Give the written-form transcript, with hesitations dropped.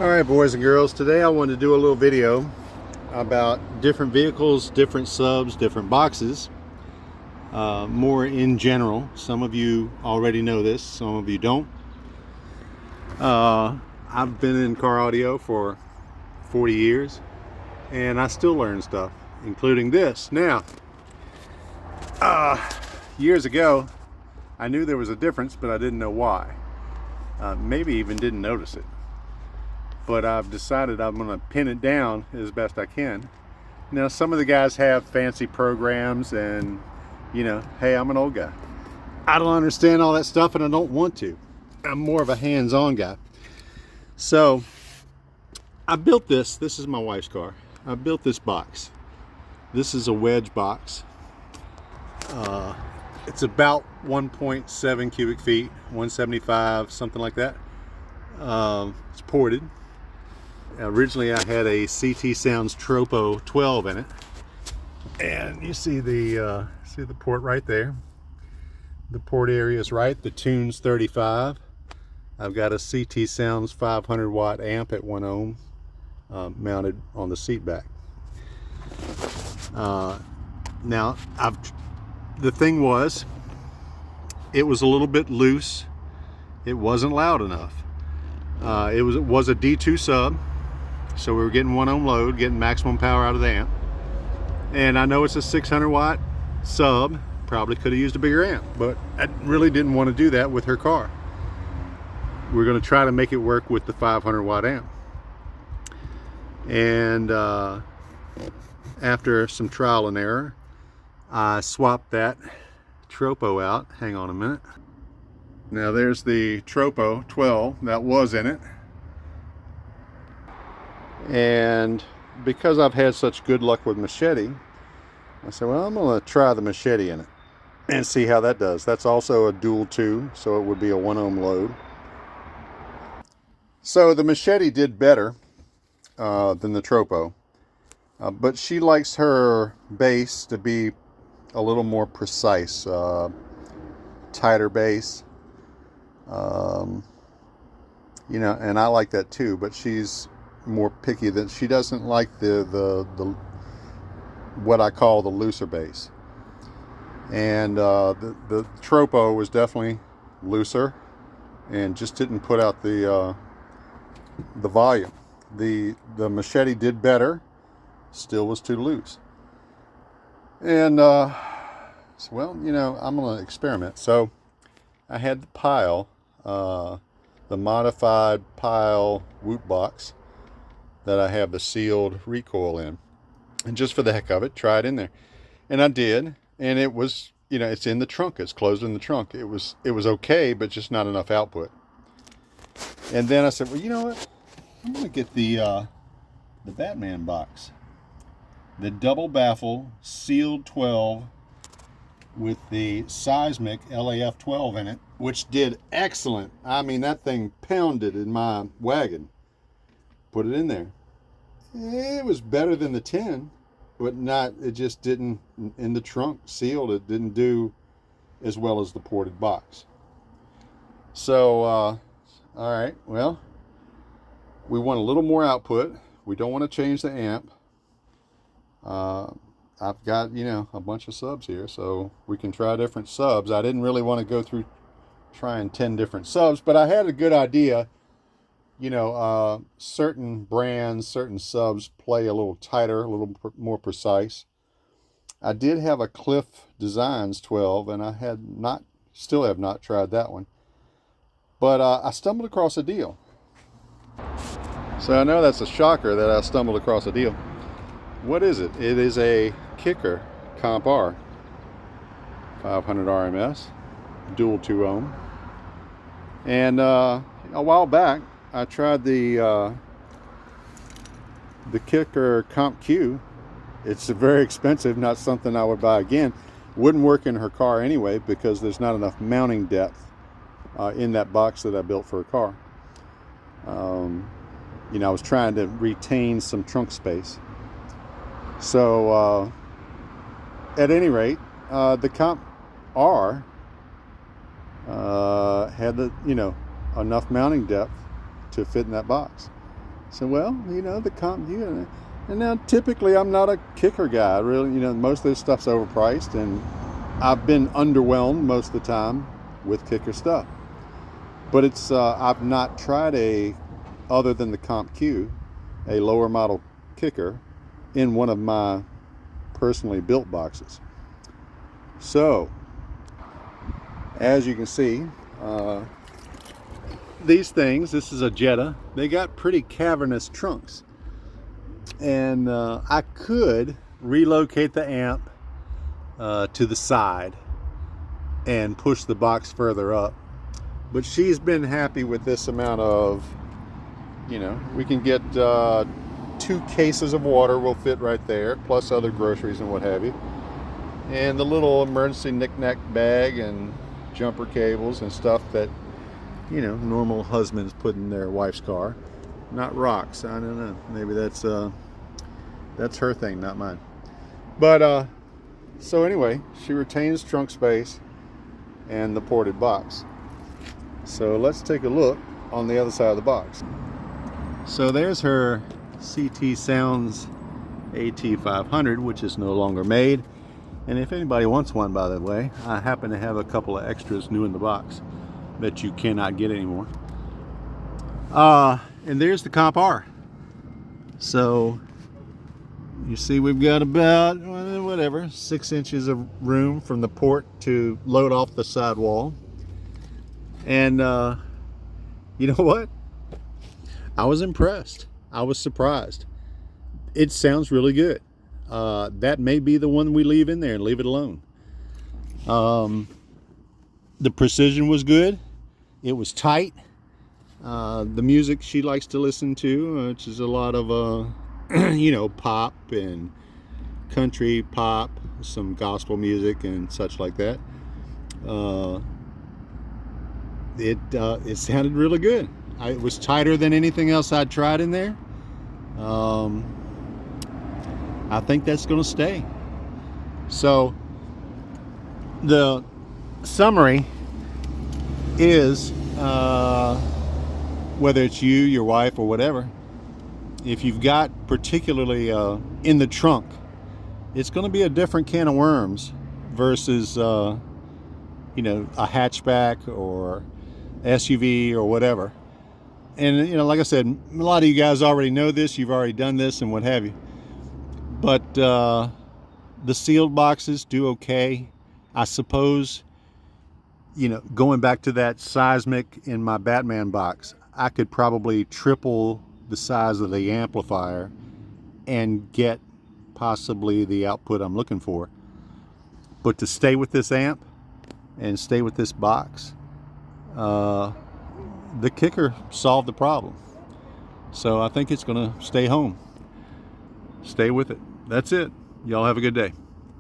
Alright, boys and girls, today I wanted to do a little video about different vehicles, different subs, different boxes, more in general. Some of you already know this, some of you don't. I've been in car audio for 40 years and I still learn stuff, including this. Now, years ago I knew there was a difference, but I didn't know why. Maybe even didn't notice it. But I've decided I'm going to pin it down as best I can. Now, some of the guys have fancy programs and, you know, hey, I'm an old guy. I don't understand all that stuff and I don't want to. I'm more of a hands-on guy. So, I built this. This is my wife's car. I built this box. This is a wedge box. It's about 1.7 cubic feet, 175, something like that. It's ported. Originally I had a CT Sounds Tropo 12 in it, and you see the port right there. The port area is right. The tune's 35. I've got a CT Sounds 500 watt amp at 1 ohm mounted on the seat back. Now the thing was, it was a little bit loose. It wasn't loud enough. It was a D2 sub, so we were getting 1 ohm load, getting maximum power out of the amp. And I know it's a 600 watt sub, probably could have used a bigger amp, but I really didn't want to do that with her car. We're going to try to make it work with the 500 watt amp. And after some trial and error, I swapped that Tropo out. Hang on a minute. Now there's the Tropo 12 that was in it. And because I've had such good luck with Machete, I said, well, I'm going to try the Machete in it and see how that does. That's also a dual 2, so it would be a 1 ohm load. So the Machete did better than the Tropo, but she likes her bass to be a little more precise, tighter bass. You know, and I like that too, but she's more picky. Than she doesn't like the what I call the looser bass. And the Tropo was definitely looser and just didn't put out the volume. The Machete did better, still was too loose. And so, well, you know, I'm gonna experiment. So I had the Pile, the modified Pile Woot box that I have the sealed recoil in, and just for the heck of it, try it in there. And I did, and it was, you know, it's in the trunk, it's closed in the trunk. It was okay, but just not enough output. And then I said, well, you know what, I'm gonna get the Batman box, the double baffle sealed 12 with the seismic LAF 12 in it, which did excellent. I mean, that thing pounded in my wagon. Put it in there. It was better than the 10, but not, it just didn't, in the trunk sealed, it didn't do as well as the ported box. So, all right, well, we want a little more output. We don't want to change the amp. I've got, you know, a bunch of subs here, so we can try different subs. I didn't really want to go through trying 10 different subs, but I had a good idea. You know, certain brands, certain subs play a little tighter, a little more precise. I did have a Cliff Designs 12, and I still have not tried that one. But I stumbled across a deal. So I know that's a shocker that I stumbled across a deal. What is it? It is a Kicker Comp R, 500 RMS, dual 2 ohm. And a while back, I tried the Kicker Comp Q. It's very expensive, not something I would buy again. Wouldn't work in her car anyway because there's not enough mounting depth in that box that I built for a car. You know, I was trying to retain some trunk space. So at any rate, the Comp R had the, you know, enough mounting depth to fit in that box. So, well, you know, the comp, you know, and now typically I'm not a kicker guy. Really, you know, most of this stuff's overpriced, and I've been underwhelmed most of the time with kicker stuff. But it's I've not tried other than the Comp Q, a lower model kicker in one of my personally built boxes. So, as you can see, these things, this is a Jetta, they got pretty cavernous trunks. And I could relocate the amp to the side and push the box further up. But she's been happy with this amount of, you know, we can get 2 cases of water will fit right there, plus other groceries and what have you. And the little emergency knick-knack bag and jumper cables and stuff that, you know, normal husbands put in their wife's car. Not rocks, I don't know. Maybe that's her thing, not mine. But so anyway, she retains trunk space and the ported box. So let's take a look on the other side of the box. So there's her CT Sounds AT500, which is no longer made. And if anybody wants one, by the way, I happen to have a couple of extras new in the box that you cannot get anymore. And there's the Comp R. So you see we've got about, whatever, 6 inches of room from the port to load off the sidewall. And you know what? I was impressed. I was surprised. It sounds really good. That may be the one we leave in there and leave it alone. The precision was good. It was tight. The music she likes to listen to, which is a lot of, you know, pop and country pop, some gospel music and such like that. It sounded really good. It was tighter than anything else I'd tried in there. I think that's going to stay. So the summary is, whether it's you, your wife, or whatever, if you've got particularly in the trunk, it's going to be a different can of worms versus you know, a hatchback or SUV or whatever. And you know, like I said, a lot of you guys already know this, you've already done this and what have you. But the sealed boxes do okay. I suppose, you know, going back to that seismic in my Batman box, I could probably triple the size of the amplifier and get possibly the output I'm looking for. But to stay with this amp and stay with this box, the kicker solved the problem. So I think it's going to stay home. Stay with it. That's it. Y'all have a good day.